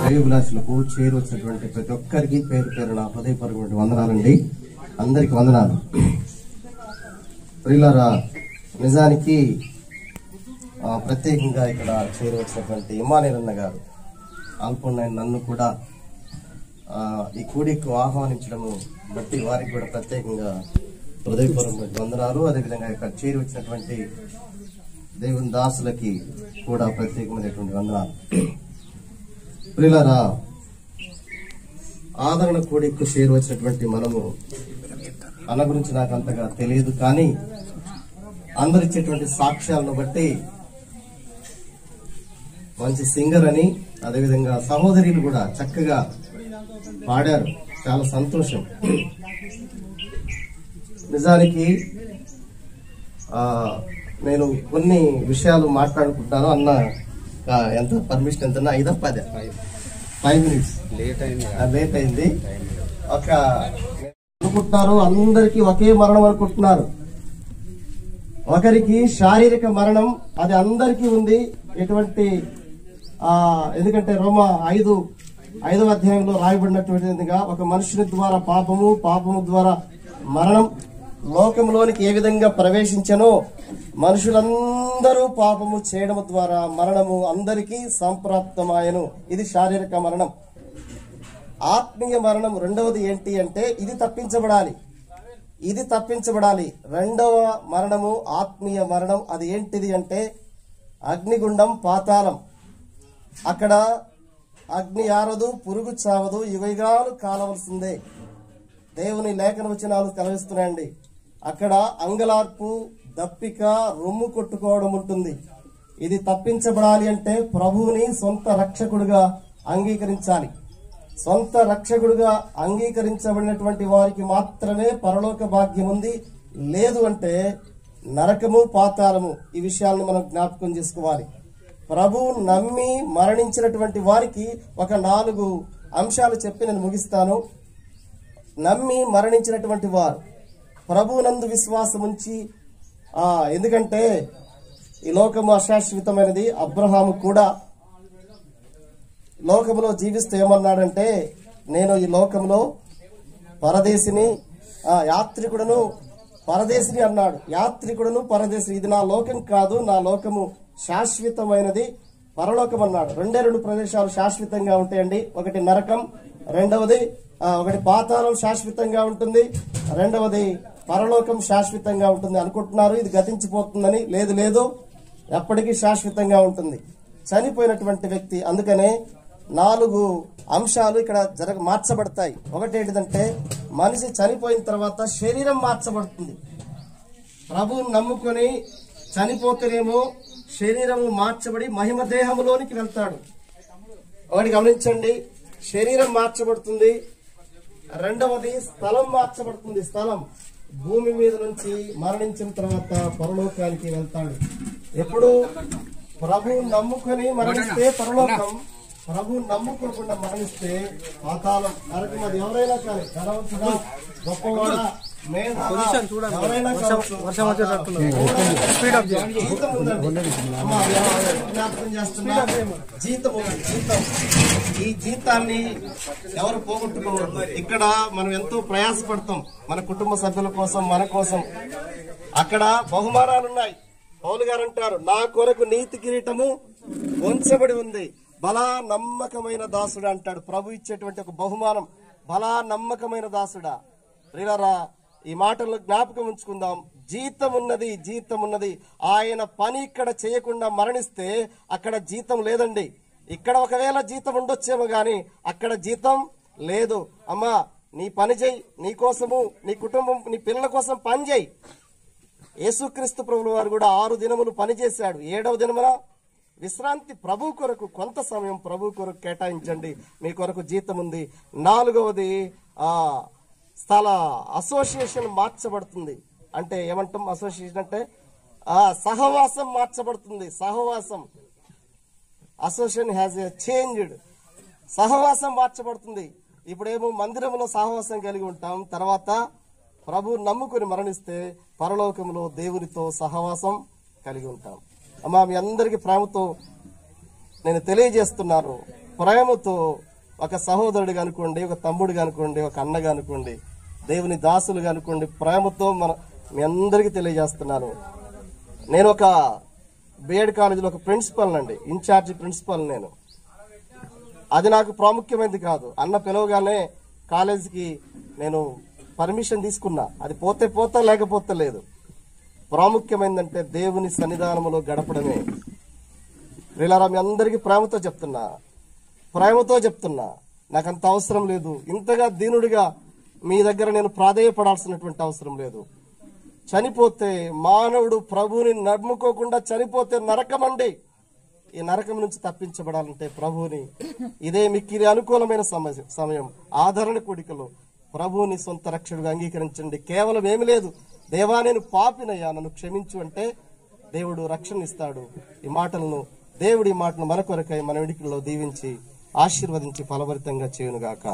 శ్రేయోభిలాషులకు చేరొచ్చినటువంటి ప్రతి ఒక్కరికి పేరు పేరున హృదయపూర్వకమైన వందనాలండి. అందరికి వందనాలు. ప్రియులారా, నిజానికి ప్రత్యేకంగా ఇక్కడ చేరవచ్చినటువంటి ఇమానేరన్న గారు ఆల్పొన్నైన నన్ను కూడా ఈ కూడికు ఆహ్వానించడము బట్టి వారికి కూడా ప్రత్యేకంగా హృదయపూర్వకమైన వందనాలు. అదేవిధంగా ఇక్కడ చేరవచ్చినటువంటి దేవుని దాసులకి కూడా ప్రత్యేకమైనటువంటి వందనాలు. ప్రియులారా, ఆదరణ కూడికు చేరవచ్చినటువంటి మనము అన్న గురించి నాకు అంతగా తెలియదు, కానీ అందరిచ్చేటువంటి సాక్ష్యాలను బట్టి మంచి సింగర్ అని, అదేవిధంగా సహోదరులు కూడా చక్కగా పాడారు. చాలా సంతోషం. నిజానికి నేను కొన్ని విషయాలు మాట్లాడుకుంటాను. అన్న ఎంత పర్మిషన్ ఎంత 5 minutes లేట్ అయింది. ఒక అనుకుంటున్నారు అందరికీ ఒకే మరణం అనుకుంటున్నారు. ఒకరికి శారీరక మరణం అది అందరికీ ఉంది. ఎటువంటి ఎందుకంటే రోమా 5వ అధ్యాయంలో రాయబడినటువంటిదిగా ఒక మనుషుని ద్వారా పాపము ద్వారా మరణం లోకంలోనికి ఏ విధంగా ప్రవేశించనో మనుషులందరూ పాపము చేయడం ద్వారా మరణము అందరికీ సంప్రాప్తమాయను. ఇది శారీరక మరణం. ఆత్మీయ మరణం రెండవది ఏంటి అంటే ఇది తప్పించబడాలి. రెండవ మరణము ఆత్మీయ మరణం. అది ఏంటిది అంటే అగ్నిగుండం, పాతాళం. అక్కడ అగ్ని ఆరదు, పురుగు చావదు, యుగయుగాలు కాలవలసిందే. దేవుని లేఖన వచనాలు కలవిస్తున్నాయండి. అక్కడ అంగలార్పు, దప్పిక, రొమ్ము కొట్టుకోవడం ఉంటుంది. ఇది తప్పించబడాలి అంటే ప్రభువుని సొంత రక్షకుడుగా అంగీకరించాలి. సొంత రక్షకుడుగా అంగీకరించబడినటువంటి వారికి మాత్రమే పరలోక భాగ్యం ఉంది. లేదు అంటే నరకము, పాతాళము. ఈ విషయాలను మనం జ్ఞాపకం చేసుకోవాలి. ప్రభువు నమ్మి మరణించినటువంటి వారికి ఒక 4 అంశాలు చెప్పి నేను ముగిస్తాను. నమ్మి మరణించినటువంటి వారు ప్రభువునందు విశ్వాసం ఉంచి, ఎందుకంటే ఈ లోకము అశాశ్వతమైనది. అబ్రహాము కూడా లోకములో జీవిస్తూ ఏమన్నాడంటే, నేను ఈ లోకంలో పరదేశిని, యాత్రికుడను పరదేశిని అన్నాడు. యాత్రికుడను పరదేశిని, ఇది నా లోకం కాదు, నా లోకము శాశ్వతమైనది పరలోకం అన్నాడు. 2 ప్రదేశాలు శాశ్వతంగా ఉంటాయండి. ఒకటి నరకం, ఒకటి పాతాళం శాశ్వతంగా ఉంటుంది, రెండవది పరలోకం శాశ్వతంగా ఉంటుంది. అనుకుంటున్నారు ఇది గతించిపోతుందని. లేదు, ఎప్పటికీ శాశ్వతంగా ఉంటుంది. చనిపోయినటువంటి వ్యక్తి, అందుకనే 4 అంశాలు ఇక్కడ మార్చబడతాయి. ఒకటి ఏంటిదంటే మనిషి చనిపోయిన తర్వాత శరీరం మార్చబడుతుంది. ప్రభువుని నమ్ముకొని చనిపోతేనేమో శరీరము మార్చబడి మహిమ దేహములోనికి వెళ్తాడు. ఒకటి గమనించండి, శరీరం మార్చబడుతుంది. రెండవది స్థలం మార్చబడుతుంది. స్థలం భూమి మీద నుంచి మరణించిన తర్వాత పరలోకానికి వెళ్తాడు. ఎప్పుడు ప్రభువు నమ్ముకొని మరణిస్తే పరలోకం, ప్రభువు నమ్ముకోకుండా మరణిస్తే పాతాళం, నరకం. అది ఎవరైనా కానీ ధనవంతుడా, గొప్పవాడా, ఎవరైనా జీతం. ఈ జీతాన్ని ఎవరు పోగొట్టుకోవద్దు. ఇక్కడ మనం ఎంతో ప్రయాసపడతాం మన కుటుంబ సభ్యుల కోసం, మన కోసం. అక్కడ బహుమానాలున్నాయి. పౌలు గారు అంటారు, నా కొరకు నీతి కిరీటము ఉంచబడి ఉంది. బలా నమ్మకమైన దాసుడా అంటాడు. ప్రభు ఇచ్చేటువంటి ఒక బహుమానం, బలా నమ్మకమైన దాసుడా. ప్రియులారా, ఈ మాటల్లో జ్ఞాపకం ఉంచుకుందాం. జీతం ఉన్నది. ఆయన పని ఇక్కడ చేయకుండా మరణిస్తే అక్కడ జీతం లేదండి. ఇక్కడ ఒకవేళ జీతం ఉండొచ్చేమో గాని అక్కడ జీతం లేదు. అమ్మా, నీ పని చేయి, నీ కోసము, నీ కుటుంబం, నీ పిల్లల కోసం పని చేయి. యేసుక్రీస్తు ప్రభుల వారు కూడా 6 దినములు పనిచేశాడు. 7వ దినమున విశ్రాంతి. ప్రభు కొరకు కొంత సమయం ప్రభు కొరకు కేటాయించండి. మీ కొరకు జీతం ఉంది. 4వది స్థల అసోసియేషన్ మార్చబడుతుంది. అంటే ఏమంటాం అసోసియేషన్ అంటే సహవాసం మార్చబడుతుంది. Association has changed. సహవాసం మార్చబడుతుంది. ఇప్పుడేమో మందిరంలో సహవాసం కలిగి ఉంటాం, తర్వాత ప్రభు నమ్ముకుని మరణిస్తే పరలోకంలో దేవునితో సహవాసం కలిగి ఉంటాం. అమ్మా, మీ అందరికీ ప్రేమతో నేను తెలియజేస్తున్నాను, ప్రేమతో ఒక సహోదరుడిగా అనుకోండి, ఒక తమ్ముడిగా అనుకోండి, ఒక అన్నగా అనుకోండి, దేవుని దాసులుగా అనుకోండి, ప్రేమతో మీ అందరికీ తెలియజేస్తున్నాను. నేను ఒక బిఎడ్ కాలేజీలో ఒక ప్రిన్సిపల్ అండి, ఇన్ఛార్జి ప్రిన్సిపల్. నేను అది నాకు ప్రాముఖ్యమైనది కాదు. అన్న పిలవగానే కాలేజీకి నేను పర్మిషన్ తీసుకున్నా. అది పోతే పోతా, లేకపోతే లేదు. ప్రాముఖ్యమైందంటే దేవుని సన్నిధానంలో గడపడమే. వీళ్ళరా మీ అందరికీ ప్రేమతో చెప్తున్నా. నాకంత అవసరం లేదు. ఇంతగా దీనుడిగా మీ దగ్గర నేను ప్రాధేయపడాల్సినటువంటి అవసరం లేదు. చనిపోతే మానవుడు ప్రభువుని నమ్ముకోకుండా చనిపోతే నరకమండి. ఈ నరకం నుంచి తప్పించబడాలంటే ప్రభువుని, ఇదే మిక్కిలి అనుకూలమైన సమయం, ఆదరణ కూడికలో ప్రభువుని సొంత రక్షకుడిగా అంగీకరించండి. కేవలం ఏమి లేదు, దేవా నేను పాపినయ్యా, నన్ను క్షమించు అంటే దేవుడు రక్షణ ఇస్తాడు. ఈ మాటలను మన కొరకై మన విడికిలో దీవించి ఆశీర్వదించి ఫలభరితంగా చేయునుగాక.